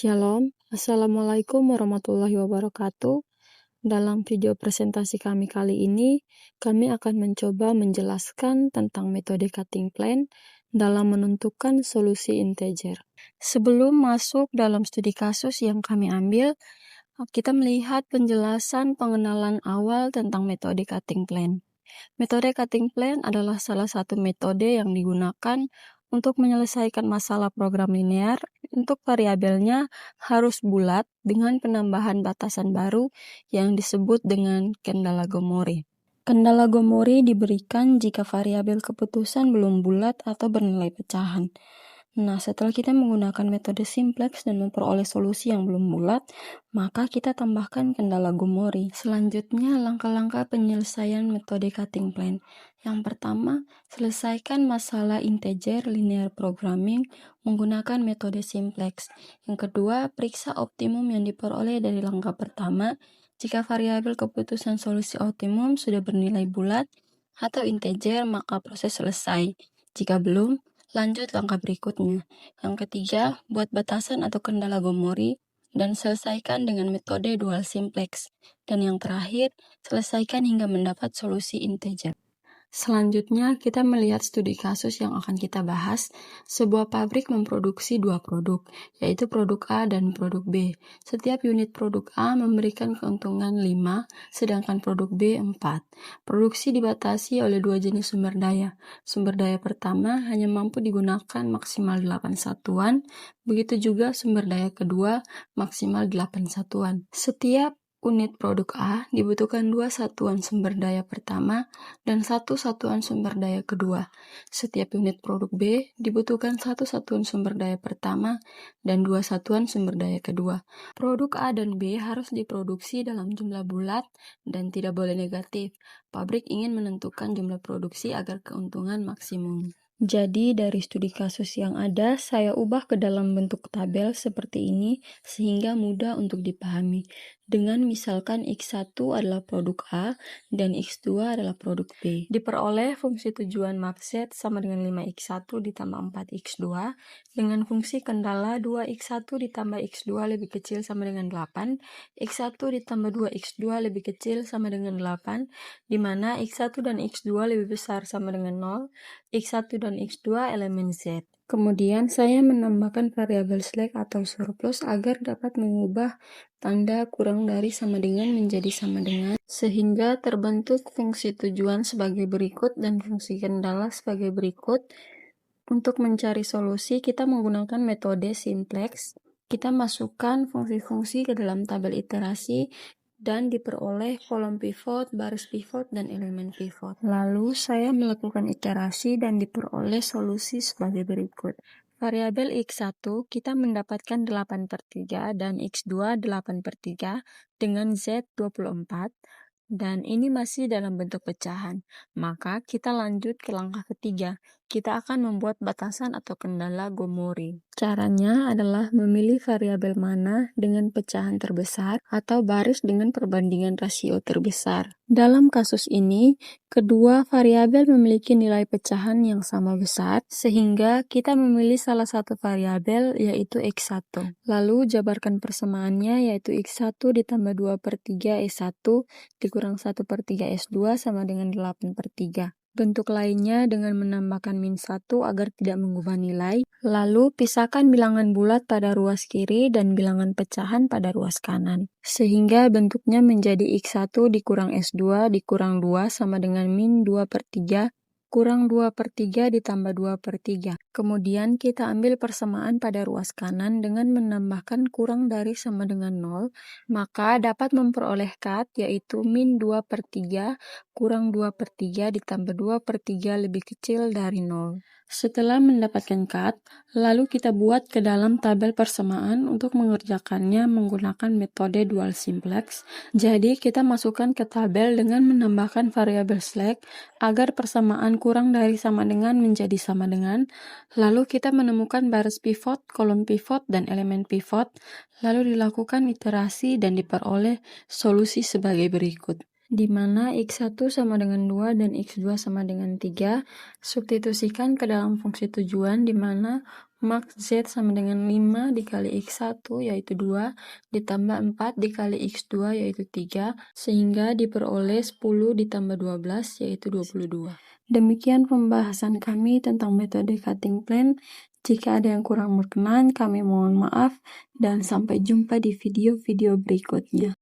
Shalom, Assalamualaikum warahmatullahi wabarakatuh. Dalam video presentasi kami kali ini, kami akan mencoba menjelaskan tentang metode cutting plan dalam menentukan solusi integer. Sebelum masuk dalam studi kasus yang kami ambil, kita melihat penjelasan pengenalan awal tentang metode cutting plan. Metode cutting plan adalah salah satu metode yang digunakan untuk menyelesaikan masalah program linear. Untuk variabelnya harus bulat dengan penambahan batasan baru yang disebut dengan kendala Gomori. Kendala Gomori diberikan jika variabel keputusan belum bulat atau bernilai pecahan. Nah, setelah kita menggunakan metode simplex dan memperoleh solusi yang belum bulat, maka kita tambahkan kendala Gomori. Selanjutnya, langkah-langkah penyelesaian metode cutting plan. Yang pertama, selesaikan masalah integer linear programming menggunakan metode simplex. Yang kedua, periksa optimum yang diperoleh dari langkah pertama. Jika variabel keputusan solusi optimum sudah bernilai bulat atau integer, maka proses selesai. Jika belum, lanjut langkah berikutnya. Yang ketiga, buat batasan atau kendala Gomori dan selesaikan dengan metode dual simplex. Dan yang terakhir, selesaikan hingga mendapat solusi integer. Selanjutnya, kita melihat studi kasus yang akan kita bahas. Sebuah pabrik memproduksi dua produk, yaitu produk A dan produk B. Setiap unit produk A memberikan keuntungan 5, sedangkan produk B 4. Produksi dibatasi oleh dua jenis sumber daya. Sumber daya pertama hanya mampu digunakan maksimal 8 satuan, begitu juga sumber daya kedua maksimal 8 satuan. Setiap unit produk A dibutuhkan 2 satuan sumber daya pertama dan 1 satuan sumber daya kedua. Setiap unit produk B dibutuhkan 1 satuan sumber daya pertama dan 2 satuan sumber daya kedua. Produk A dan B harus diproduksi dalam jumlah bulat dan tidak boleh negatif. Pabrik ingin menentukan jumlah produksi agar keuntungan maksimum. Jadi dari studi kasus yang ada, saya ubah ke dalam bentuk tabel seperti ini sehingga mudah untuk dipahami. Dengan misalkan X1 adalah produk A dan X2 adalah produk B. Diperoleh fungsi tujuan map Z sama dengan 5X1 ditambah 4X2 dengan fungsi kendala 2X1 ditambah X2 lebih kecil sama dengan 8, X1 ditambah 2X2 lebih kecil sama dengan 8, di mana X1 dan X2 lebih besar sama dengan 0, X1 dan X2 elemen Z. Kemudian saya menambahkan variabel slack atau surplus agar dapat mengubah tanda kurang dari sama dengan menjadi sama dengan, sehingga terbentuk fungsi tujuan sebagai berikut dan fungsi kendala sebagai berikut. Untuk mencari solusi, kita menggunakan metode simplex. Kita masukkan fungsi-fungsi ke dalam tabel iterasi dan diperoleh kolom pivot, baris pivot, dan elemen pivot. Lalu saya melakukan iterasi dan diperoleh solusi sebagai berikut. Variabel X1 kita mendapatkan 8/3 dan X2 8/3 dengan Z 24 dan ini masih dalam bentuk pecahan. Maka kita lanjut ke langkah ketiga. Kita akan membuat batasan atau kendala Gomori. Caranya adalah memilih variabel mana dengan pecahan terbesar atau baris dengan perbandingan rasio terbesar. Dalam kasus ini, kedua variabel memiliki nilai pecahan yang sama besar, sehingga kita memilih salah satu variabel yaitu X1. Lalu jabarkan persamaannya yaitu X1 ditambah 2/3 S1 dikurang 1/3 S2 sama dengan 8/3. Bentuk lainnya dengan menambahkan -1 agar tidak mengubah nilai. Lalu pisahkan bilangan bulat pada ruas kiri dan bilangan pecahan pada ruas kanan. Sehingga bentuknya menjadi X1 dikurang S2 dikurang 2 sama dengan -2/3 kurang 2/3 ditambah 2/3. Kemudian kita ambil persamaan pada ruas kanan dengan menambahkan kurang dari sama dengan 0, maka dapat memperoleh cut yaitu -2/3 kurang 2/3 ditambah 2/3 lebih kecil dari 0. Setelah mendapatkan cut, lalu kita buat ke dalam tabel persamaan untuk mengerjakannya menggunakan metode dual simplex. Jadi kita masukkan ke tabel dengan menambahkan variabel slack agar persamaan kurang dari sama dengan menjadi sama dengan. Lalu kita menemukan baris pivot, kolom pivot, dan elemen pivot. Lalu dilakukan iterasi dan diperoleh solusi sebagai berikut. Di mana X1 sama dengan 2 dan X2 sama dengan 3, substitusikan ke dalam fungsi tujuan di mana Max Z sama dengan 5 dikali X1 yaitu 2, ditambah 4 dikali X2 yaitu 3, sehingga diperoleh 10 ditambah 12 yaitu 22. Demikian pembahasan kami tentang metode cutting plan. Jika ada yang kurang berkenan, kami mohon maaf dan sampai jumpa di video-video berikutnya.